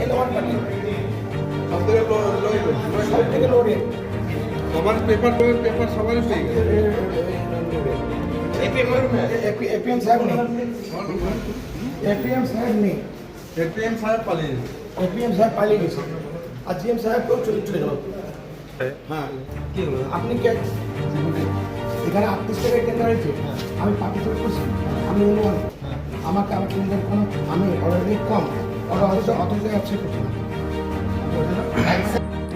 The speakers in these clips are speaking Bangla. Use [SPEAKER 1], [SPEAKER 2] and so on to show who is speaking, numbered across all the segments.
[SPEAKER 1] L1 পার্টি সব থেকে লো রেট।
[SPEAKER 2] সবার পেপার সবারই পেয়ে গেছে।
[SPEAKER 1] এপিএম সাহেব নেই, এপিএম সাহেব নেই,
[SPEAKER 2] এপিএম সাহেব পালিয়ে গেছে।
[SPEAKER 1] এপিএম সাহেব পালিয়ে গেছে আর জিএম সাহেবকেও চলে গেল। হ্যাঁ
[SPEAKER 2] কি হলো?
[SPEAKER 1] আপনি কে এখানে 38 টাকায় টেন্ডার হয়েছে, আমি পার্টিসিপেট করছি, আমি অনুমান আমাকে আমার টেন্ডার কোনো আমি অলরেডি কম অথচ অ্যাকসেপ্ট করছি না।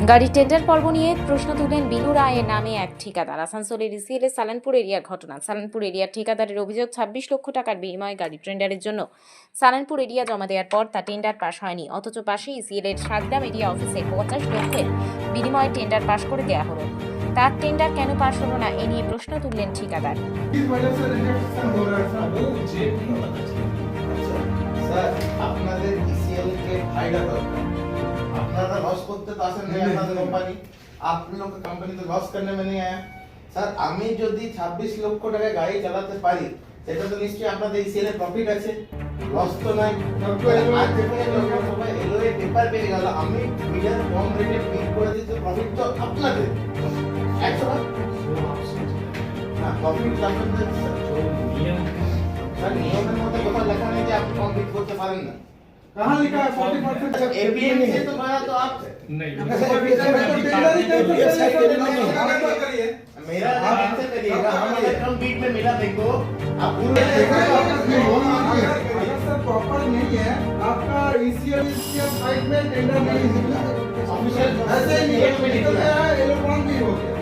[SPEAKER 3] গাড়ির টেন্ডার পর্ব নিয়ে প্রশ্ন তুলেন বিনু রায়ের নামে এক ঠিকাদার। আসানসোলের ইসিএলের সালানপুর এরিয়ার ঘটনা। সালানপুর এরিয়ার ঠিকাদারের অভিযোগ 26 লক্ষ টাকার বিনিময়ে গাড়ি টেন্ডারের জন্য সালানপুর এরিয়া জমা দেওয়ার পর তা টেন্ডার পাস হয়নি, অথচ পাশে ইসিএলের সাতগ্রাম এরিয়া অফিসে 50 লক্ষের বিনিময়ে টেন্ডার পাস করে দেওয়া হলো। তার টেন্ডার কেন পাস হলো না, এ নিয়ে প্রশ্ন তুললেন ঠিকাদার।
[SPEAKER 4] স্যার আপনাদের ইসিএল के फायदा दरकार আপনারা লস করতে তো আসেন नहीं আপনাদের কোম্পানি आप लोग का कंपनी तो लॉस करने में नहीं आया স্যার আমি যদি 26 লক্ষ টাকা গাড়ি চালাতে পারি সেটা তো নিশ্চয়ই আপনাদের ইসিএল এর প্রফিট আছে লস তো নাই আজ থেকে যখন সবাই এলওএ পেপার পেয়ে গেল আমি মিটার কম রেটে পিক করে দিতে প্রফিট তো আপনাদের 100 না প্রফিট আপনাদের স্যার নিয়মের মধ্যে কোথাও লেখা নেই যে আপনি কম পিক করতে পারেন না
[SPEAKER 2] कहाँ लिखा है 40%?
[SPEAKER 4] एपीएम से तो गया तो आप
[SPEAKER 2] नहीं
[SPEAKER 4] मेरा आंसर करिएगा हम अगर कम बीट में मिला देखो आप पूरे
[SPEAKER 2] प्रॉपर नहीं है आपका ईसीएल साइड में टेंडर नहीं निकला
[SPEAKER 4] ऑफिशियल
[SPEAKER 2] ऐसे ही
[SPEAKER 4] नियम में
[SPEAKER 2] निकल
[SPEAKER 4] निकला
[SPEAKER 2] गया इलेक्ट्रॉन भी हो गया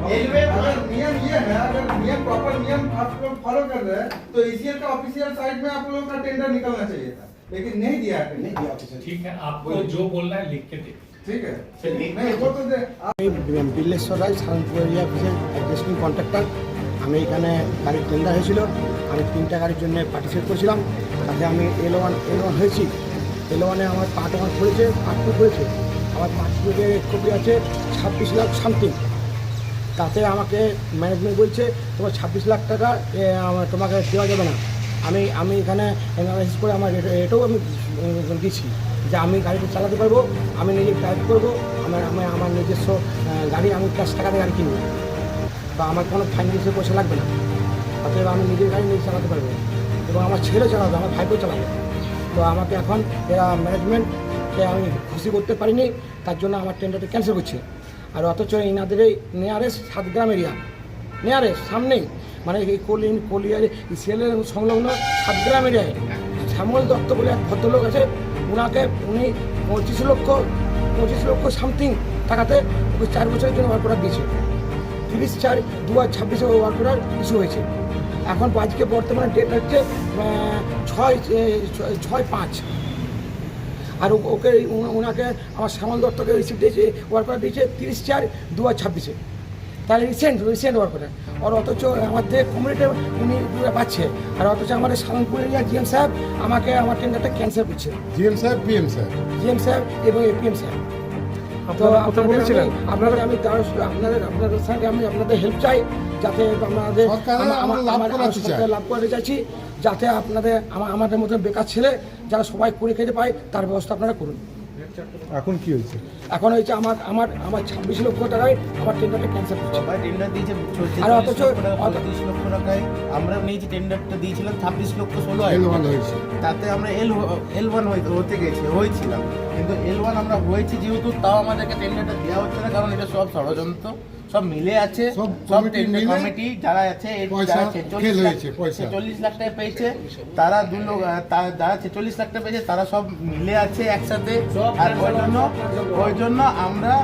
[SPEAKER 4] रेलवे
[SPEAKER 2] अगर नियम ये है अगर नियम प्रॉपर नियम आप लोग फॉलो कर रहे हैं तो ईसीएल का ऑफिशियल साइड में आप लोग का टेंडर निकलना चाहिए था लेकिन नहीं दिया है
[SPEAKER 1] नहीं दिया ऑफिसर।
[SPEAKER 5] ठीक है, आपको जो बोलना है लिख के दे।
[SPEAKER 2] ठीक है
[SPEAKER 4] चलिए।
[SPEAKER 2] नहीं वो तो दे
[SPEAKER 1] আমি বিল্লেশ্বর রায় সালানপুর এরিয়া অফিসের অ্যাডজাস্টিং কন্ট্রাক্টর। আমি এখানে গাড়ির টেন্ডার হয়েছিল, আমি 3টা গাড়ির জন্য পার্টিসিপেট করেছিলাম, তাতে আমি L1 হয়েছি। L1-এ আমার পার্ট 1 করেছে, পার্ট 2 করেছে। আমার পার্টিসিপেটের কপি আছে 26 লাখ সামথিং। তাতে আমাকে ম্যানেজমেন্ট বলছে তোমার 26 লাখ টাকা তোমাকে দেওয়া যাবে না। আমি এখানে অ্যানালাইসিস করে আমার এটাও আমি দিচ্ছি যে আমি গাড়িটা চালাতে পারবো, আমি নিজে ড্রাইভ করবো, আমার নিজস্ব গাড়ি, আমি ক্যাশ টাকাতে গাড়ি কিনবো বা আমার কোনো ফাইন্যান্সের পয়সা লাগবে না। অতএব আমি নিজের গাড়ি নিজে চালাতে পারবো এবং আমার ছেলে চালাবে, আমার ভাইকেও চালাবে। তো আমাকে এখন এরা ম্যানেজমেন্টকে আমি খুশি করতে পারিনি, তার জন্য আমার টেন্ডারটা ক্যান্সেল করছে। আর অথচ এনাদের এই নিয়ারেস্ট সাতগ্রাম এরিয়া নিয়ারেস্ট সামনেই, মানে এই কলিয়ার ইসিএলের সংলগ্ন সাতগ্রাম এরিয়ায় শ্যামল দত্ত বলে এক ভদ্রলোক আছে, উনি 25 লক্ষ সামথিং টাকাতে ওকে 4 বছরের জন্য ওয়ার্ক অর্ডার দিয়েছে। 30/4/2026 ওয়ার্ক অর্ডার ইস্যু হয়েছে। এখন আজকে বর্তমানে ডেট হচ্ছে 6/5 আর ওকে ওনাকে আমার শ্যামল দত্তকে রিসিভ দিয়েছে, ওয়ার্ক অর্ডার দিয়েছে 30/4/2026। তাহলে রিসেন্ট ওয়ার্ক অর্ডার। আর অথচ আমাদের কমিউনিটি উনি পাচ্ছে, আর অথচ আমাদের সালানপুর এরিয়া জিএম সাহেব আমাকে আমার টেন্ডারটা ক্যান্সেল করছে।
[SPEAKER 2] জিএম সাহেব পিএম সাহেব
[SPEAKER 1] জিএম সাহেব এবং এপিএম সাহেব। তো আপনাদের সঙ্গে আমি আপনাদের হেল্প চাই, যাতে আপনাদের সরকার লাভ করতে চাইছি, যাতে আপনাদের আমাদের মতো বেকার ছেলে যারা সবাই করে খেতে পায় তার ব্যবস্থা আপনারা করুন।
[SPEAKER 2] এখন কি হয়েছে?
[SPEAKER 1] এখন হয়েছে আমার 26 লক্ষ টাকায় আমার টেন্ডারটা ক্যান্সেল করছে।
[SPEAKER 4] সবাই টেন্ডার দিয়েছে
[SPEAKER 1] আর অথচ
[SPEAKER 4] 30 লক্ষ টাকায় আমরা নিয়েছি, টেন্ডারটা দিয়েছিলাম 26 লক্ষ 16
[SPEAKER 2] L1 হয়েছে।
[SPEAKER 4] তাতে আমরা L1 হতে হয়েছিলাম, কিন্তু L1 আমরা হয়েছি যেহেতু, তাও আমাদেরকে টেন্ডারটা দেওয়া হচ্ছে না, কারণ এটা সব ষড়যন্ত্র, সব মিলে আছে, সব টেন্ডার কমিটি যারা আছে, যারা 46 লাখ টাকা পেয়েছে, তারা যারা 46 লাখ টাকা পেয়েছে তারা সব মিলে আছে একসাথে। আর ওই জন্য আমরা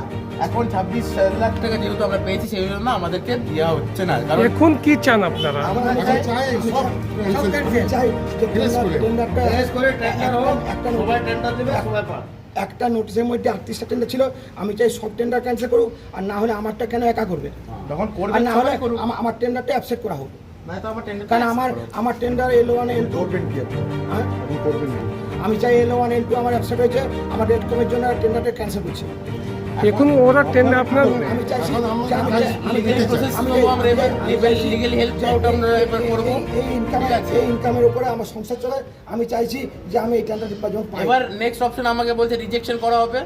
[SPEAKER 4] এখন 26 লাখ টাকা যেহেতু আমরা পেয়েছি, সেই জন্য আমাদেরকে দেওয়া হচ্ছে না। কারণ
[SPEAKER 5] এখন কি চান আপনারা?
[SPEAKER 1] একটা নোটিশের মধ্যে 38টা টেন্ডার ছিল, আমি চাই সব টেন্ডার ক্যান্সেল করুক, আর না হলে আমারটা কেন একা করবে,
[SPEAKER 4] তখন
[SPEAKER 1] আর না হলে আমার টেন্ডারটা অ্যাপসেট করা হোক। কারণ আমার টেন্ডার L1 L2 আমি চাই L1 L2 আমার অ্যাপসেট হয়েছে, আমার রেট কমের জন্য টেন্ডারটা ক্যান্সেল করছি।
[SPEAKER 5] এখন ওরা টেন্ডার আপনার
[SPEAKER 1] আমি চাইছি যে
[SPEAKER 4] লিগ্যাল প্রসেস আমরা এবার লিগ্যাল হেল্প চাউট আমরা এবার করবো।
[SPEAKER 1] এই ইনকামের উপরে আমার সংসার চলে। আমি চাইছি যে আমি এই টেন্ডার যখন পাই
[SPEAKER 4] এবার নেক্সট অপশন আমাকে বলছে রিজেকশন করা হবে,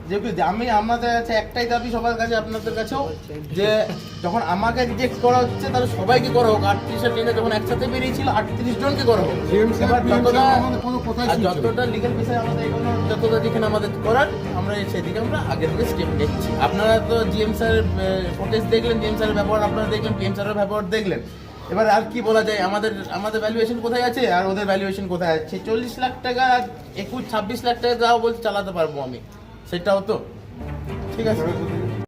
[SPEAKER 4] যেহেতু আমি আমাদের কাছে একটাই দাবি সবার কাছে আপনাদের কাছেও, যে যখন আমাকে রিজেক্ট করা হচ্ছে তাহলে সবাইকে করা হোক। 38 টেন্ডার যখন একসাথে বেরিয়েছিল 38 জনকে করা হোক। এবার যতটা লিগ্যাল বিষয় আমাদের এখনো যতটা যেখানে আমাদের করার আমরা সেদিকে আমরা আগে থেকে স্টেপ নিচ্ছি। আপনারা তো জিএম স্যারের ফুটেজ দেখলেন, জিএম স্যারের ব্যবহার আপনারা দেখলেন, পিএম স্যারের ব্যবহার দেখলেন। এবার আর কি বলা যায়, আমাদের ভ্যালুয়েশন কোথায় আছে আর ওদের ভ্যালুয়েশন কোথায় আছে? 40 লাখ টাকা 26 লাখ টাকা যাও বলতে চালাতে পারবো আমি, সেটাও তো ঠিক আছে।